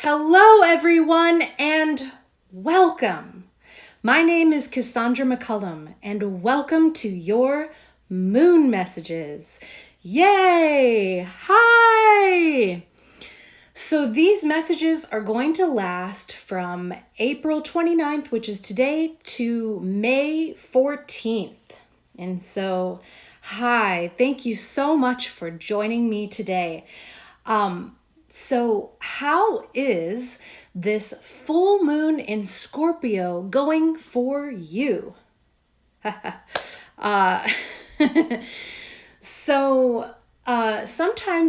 Hello, everyone, and welcome. My name is Cassandra McCollom, and welcome to your moon messages. Yay! Hi! So these messages are going to last from April 29th, which is today, to May 14th. And so, hi, thank you so much for joining me today. So how is this full moon in Scorpio going for you? Sometimes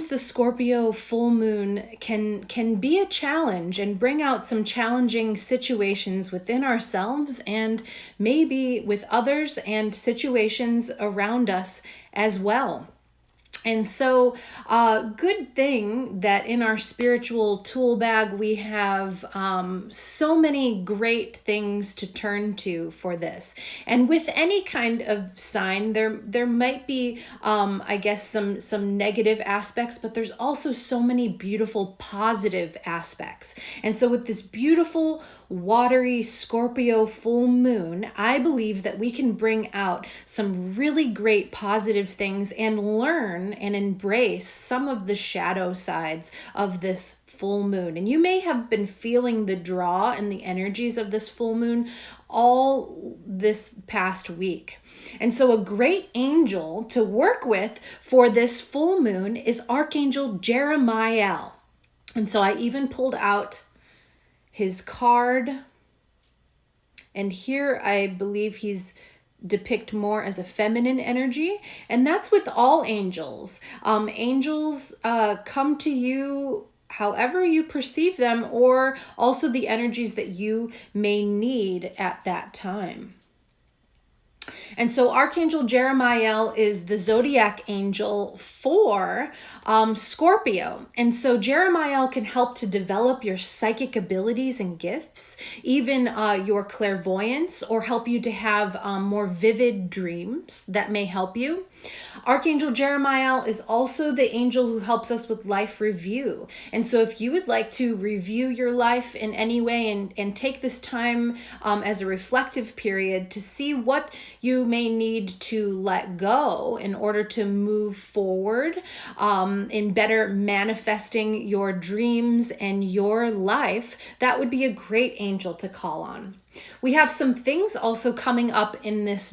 the Scorpio full moon can be a challenge and bring out some challenging situations within ourselves and maybe with others and situations around us as well. And so, good thing that in our spiritual tool bag, we have so many great things to turn to for this. And with any kind of sign, there might be, I guess, some negative aspects, but there's also so many beautiful positive aspects. And so with this beautiful, watery Scorpio full moon, I believe that we can bring out some really great positive things and learn and embrace some of the shadow sides of this full moon. And you may have been feeling the draw and the energies of this full moon all this past week. And so a great angel to work with for this full moon is Archangel Jeremiah. And so I even pulled out his card, and here I believe he's depict more as a feminine energy, and that's with all angels. Angels come to you however you perceive them, or also the energies that you may need at that time. And so Archangel Jeremiah is the zodiac angel for Scorpio. And so Jeremiah can help to develop your psychic abilities and gifts, even your clairvoyance, or help you to have more vivid dreams that may help you. Archangel Jeremiah is also the angel who helps us with life review. And so if you would like to review your life in any way and take this time as a reflective period to see what you may need to let go in order to move forward in better manifesting your dreams and your life, that would be a great angel to call on. We have some things also coming up in this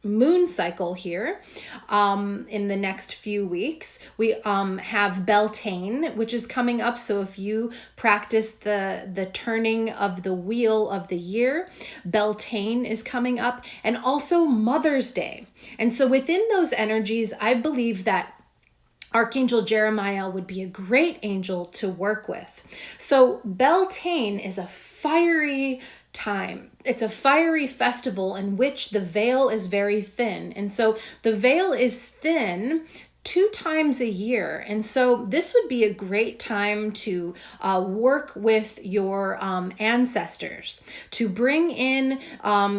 moon cycle here in the next few weeks. We have Beltane, which is coming up. So if you practice the turning of the wheel of the year, Beltane is coming up, and also Mother's Day. And so within those energies, I believe that Archangel Jeremiah would be a great angel to work with. So Beltane is a fiery time. It's a fiery festival in which the veil is very thin. And so the veil is thin 2 times a year. And so this would be a great time to work with your ancestors, to bring in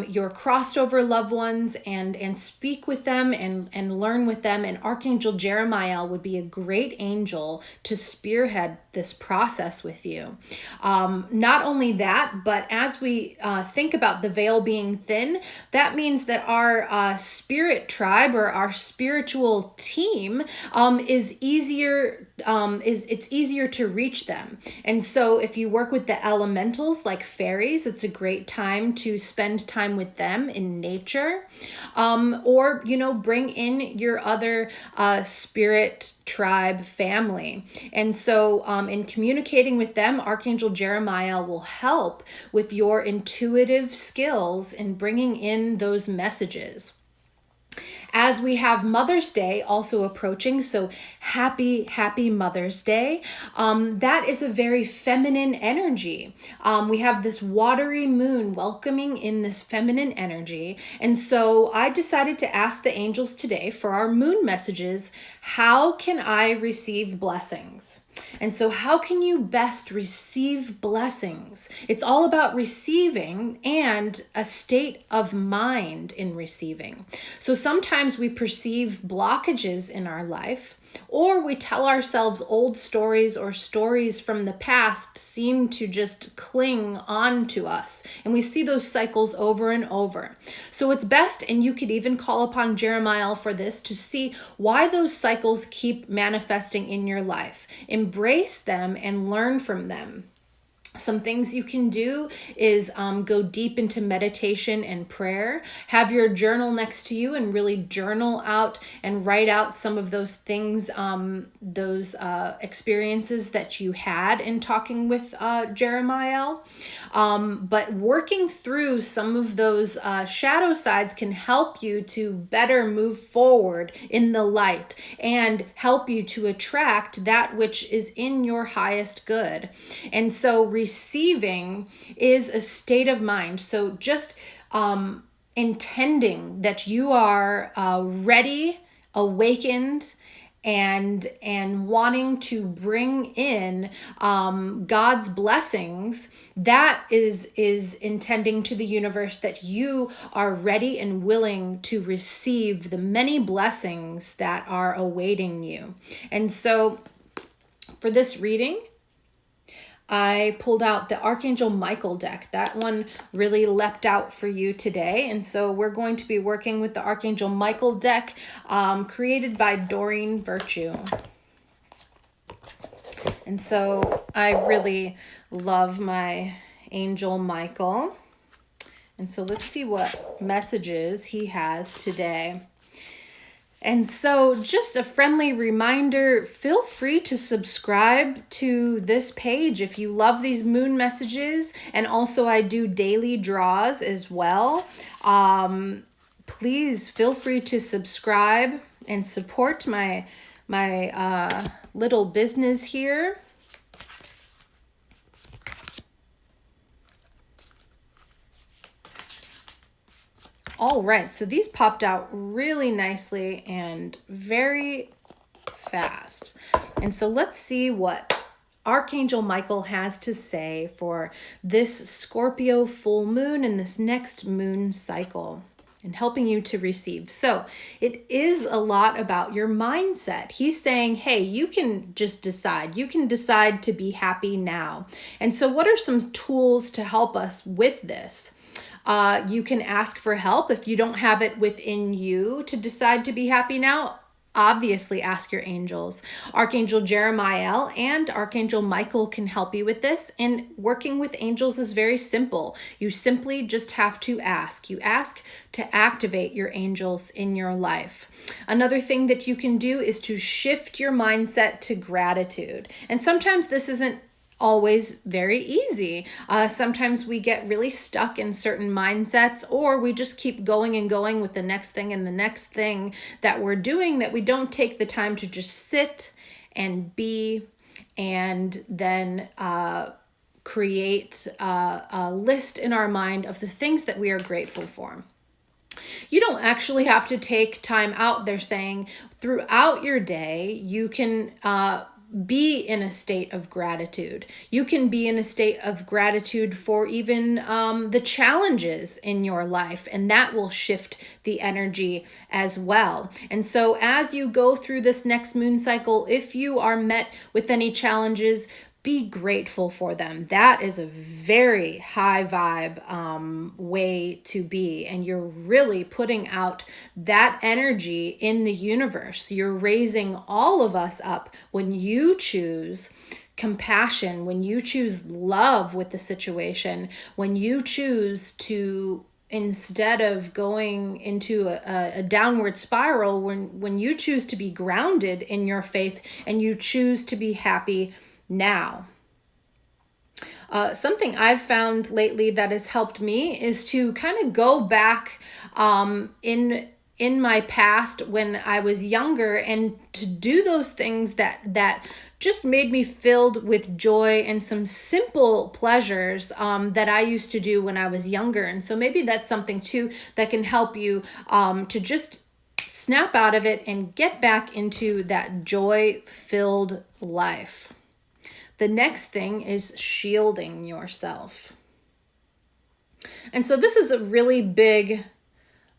your crossed over loved ones and speak with them and learn with them. And Archangel Jeremiah would be a great angel to spearhead this process with you. Not only that, but as we think about the veil being thin, that means that our spirit tribe or our spiritual team is easier. It's easier to reach them. And so if you work with the elementals like fairies, it's a great time to spend time with them in nature, or bring in your other spirit tribe family. And so in communicating with them, Archangel Jeremiah will help with your intuitive skills in bringing in those messages. As we have Mother's Day also approaching, so happy Mother's Day. That is a very feminine energy. We have this watery moon welcoming in this feminine energy. And so I decided to ask the angels today for our moon messages, how can I receive blessings? And so how can you best receive blessings? It's all about receiving and a state of mind in receiving. So sometimes we perceive blockages in our life or we tell ourselves old stories, or stories from the past seem to just cling on to us. And we see those cycles over and over. So it's best, and you could even call upon Jeremiah for this, to see why those cycles keep manifesting in your life. Embrace them and learn from them. Some things you can do is go deep into meditation and prayer. Have your journal next to you and really journal out and write out some of those things, those experiences that you had in talking with Jeremiah. But working through some of those shadow sides can help you to better move forward in the light and help you to attract that which is in your highest good. And so receiving is a state of mind. So just intending that you are ready, awakened, and wanting to bring in God's blessings, that is intending to the universe that you are ready and willing to receive the many blessings that are awaiting you. And so for this reading, I pulled out the Archangel Michael deck. That one really leapt out for you today. And so we're going to be working with the Archangel Michael deck, created by Doreen Virtue. And so I really love my Angel Michael. And so let's see what messages he has today. And so just a friendly reminder, feel free to subscribe to this page if you love these moon messages. And also I do daily draws as well. Please feel free to subscribe and support my little business here. All right, so these popped out really nicely and very fast. And so let's see what Archangel Michael has to say for this Scorpio full moon and this next moon cycle, and helping you to receive. So it is a lot about your mindset. He's saying, hey, you can just decide. You can decide to be happy now. And so what are some tools to help us with this? You can ask for help if you don't have it within you to decide to be happy now. Obviously, ask your angels. Archangel Jeremiah and Archangel Michael can help you with this. And working with angels is very simple. You simply just have to ask. You ask to activate your angels in your life. Another thing that you can do is to shift your mindset to gratitude. And sometimes this isn't always very easy. Sometimes we get really stuck in certain mindsets, or we just keep going and going with the next thing and the next thing that we're doing, that we don't take the time to just sit and be, and then create a list in our mind of the things that we are grateful for. You don't actually have to take time out. They're saying throughout your day, you can be in a state of gratitude. You can be in a state of gratitude for even the challenges in your life, and that will shift the energy as well. And so as you go through this next moon cycle, if you are met with any challenges, be grateful for them. That is a very high vibe way to be. And you're really putting out that energy in the universe. You're raising all of us up when you choose compassion, when you choose love with the situation, when you choose to, instead of going into a downward spiral, when you choose to be grounded in your faith and you choose to be happy now. Something I've found lately that has helped me is to kind of go back in my past when I was younger, and to do those things that just made me filled with joy and some simple pleasures that I used to do when I was younger. And so maybe that's something too that can help you to just snap out of it and get back into that joy-filled life. The next thing is shielding yourself. And so this is a really big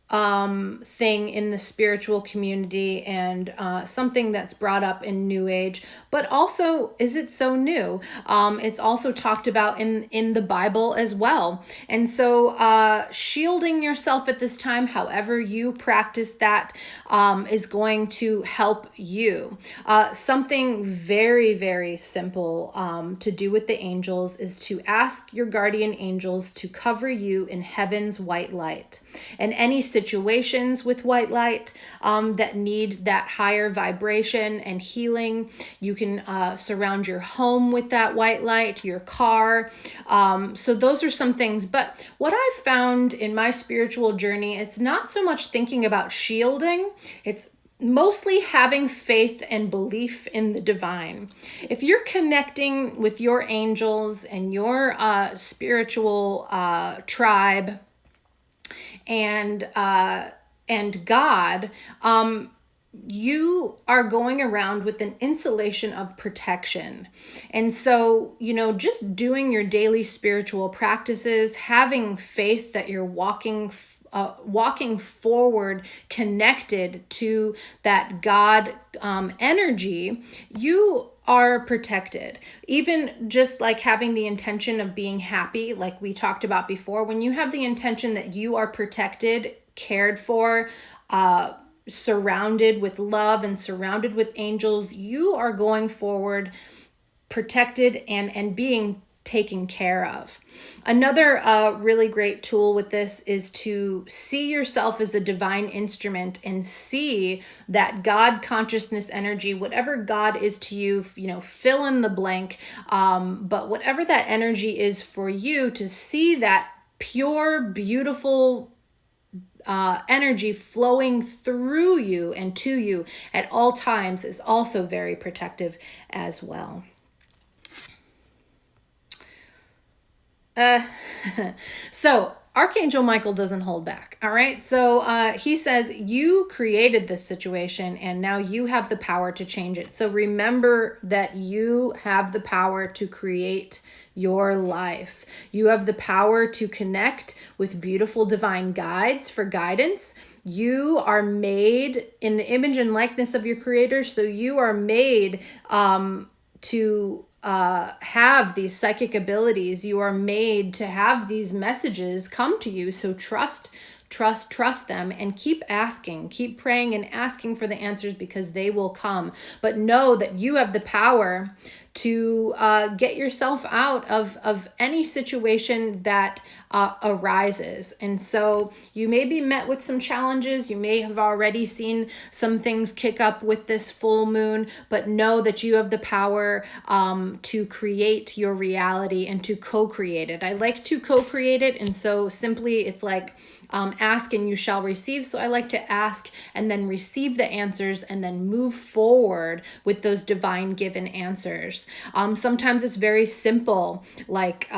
thing in the spiritual community, and something that's brought up in New Age, but also, is it so new? It's also talked about in the Bible as well. And so shielding yourself at this time, however you practice that, is going to help you. Something very, very simple to do with the angels is to ask your guardian angels to cover you in heaven's white light. And any situations with white light that need that higher vibration and healing, you can surround your home with that white light, your car. So those are some things. But what I've found in my spiritual journey, it's not so much thinking about shielding, it's mostly having faith and belief in the divine. If you're connecting with your angels and your spiritual tribe, and God, you are going around with an insulation of protection. And so, just doing your daily spiritual practices, having faith that you're walking forward connected to that God energy, you are protected. Even just like having the intention of being happy, like we talked about before, when you have the intention that you are protected, cared for, surrounded with love and surrounded with angels, you are going forward protected and being taken care of. Another really great tool with this is to see yourself as a divine instrument and see that God consciousness energy, whatever God is to you, fill in the blank. But whatever that energy is for you, to see that pure, beautiful energy flowing through you and to you at all times is also very protective as well. So Archangel Michael doesn't hold back. All right. So he says, you created this situation and now you have the power to change it. So remember that you have the power to create your life. You have the power to connect with beautiful divine guides for guidance. You are made in the image and likeness of your creator. So you are made to have these psychic abilities. You are made to have these messages come to you. So trust them and keep asking, keep praying and asking for the answers, because they will come. But know that you have the power to get yourself out of any situation that arises. And so you may be met with some challenges. You may have already seen some things kick up with this full moon, but know that you have the power to create your reality and to co-create it. I like to co-create it. And so simply it's like, ask and you shall receive. So I like to ask and then receive the answers and then move forward with those divine given answers. Sometimes it's very simple, like,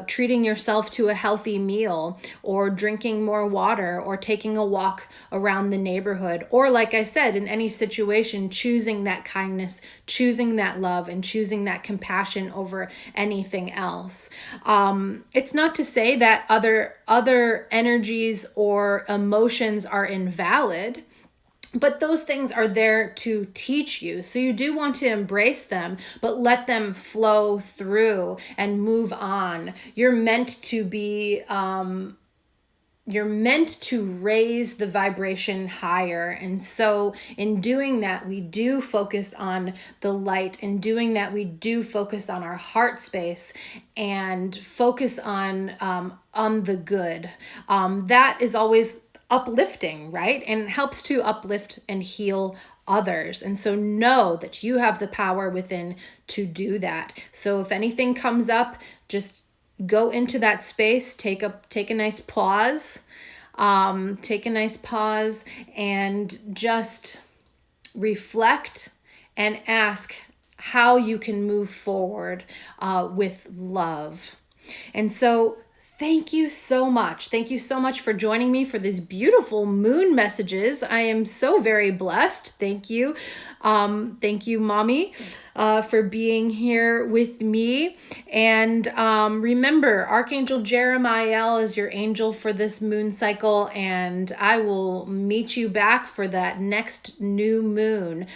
treating yourself to a healthy meal, or drinking more water, or taking a walk around the neighborhood, or like I said, in any situation, choosing that kindness, choosing that love, and choosing that compassion over anything else. It's not to say that other energies or emotions are invalid, but those things are there to teach you. So you do want to embrace them, but let them flow through and move on. You're meant to be, you're meant to raise the vibration higher. And so in doing that, we do focus on the light. In doing that, we do focus on our heart space and focus on the good. That is always uplifting, right? And it helps to uplift and heal others. And so know that you have the power within to do that. So if anything comes up, just go into that space, take a nice pause, and just reflect and ask how you can move forward with love. And so Thank you so much. Thank you so much for joining me for these beautiful moon messages. I am so very blessed. Thank you. Thank you, Mommy, for being here with me. And remember, Archangel Jeremiah is your angel for this moon cycle, and I will meet you back for that next new moon.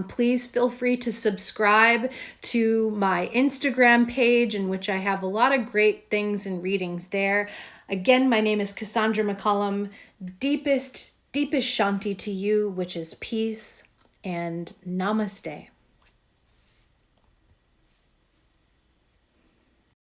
Please feel free to subscribe to my Instagram page, in which I have a lot of great things and readings there. Again, my name is Cassandra McCollom. Deepest Shanti to you, which is peace, and namaste.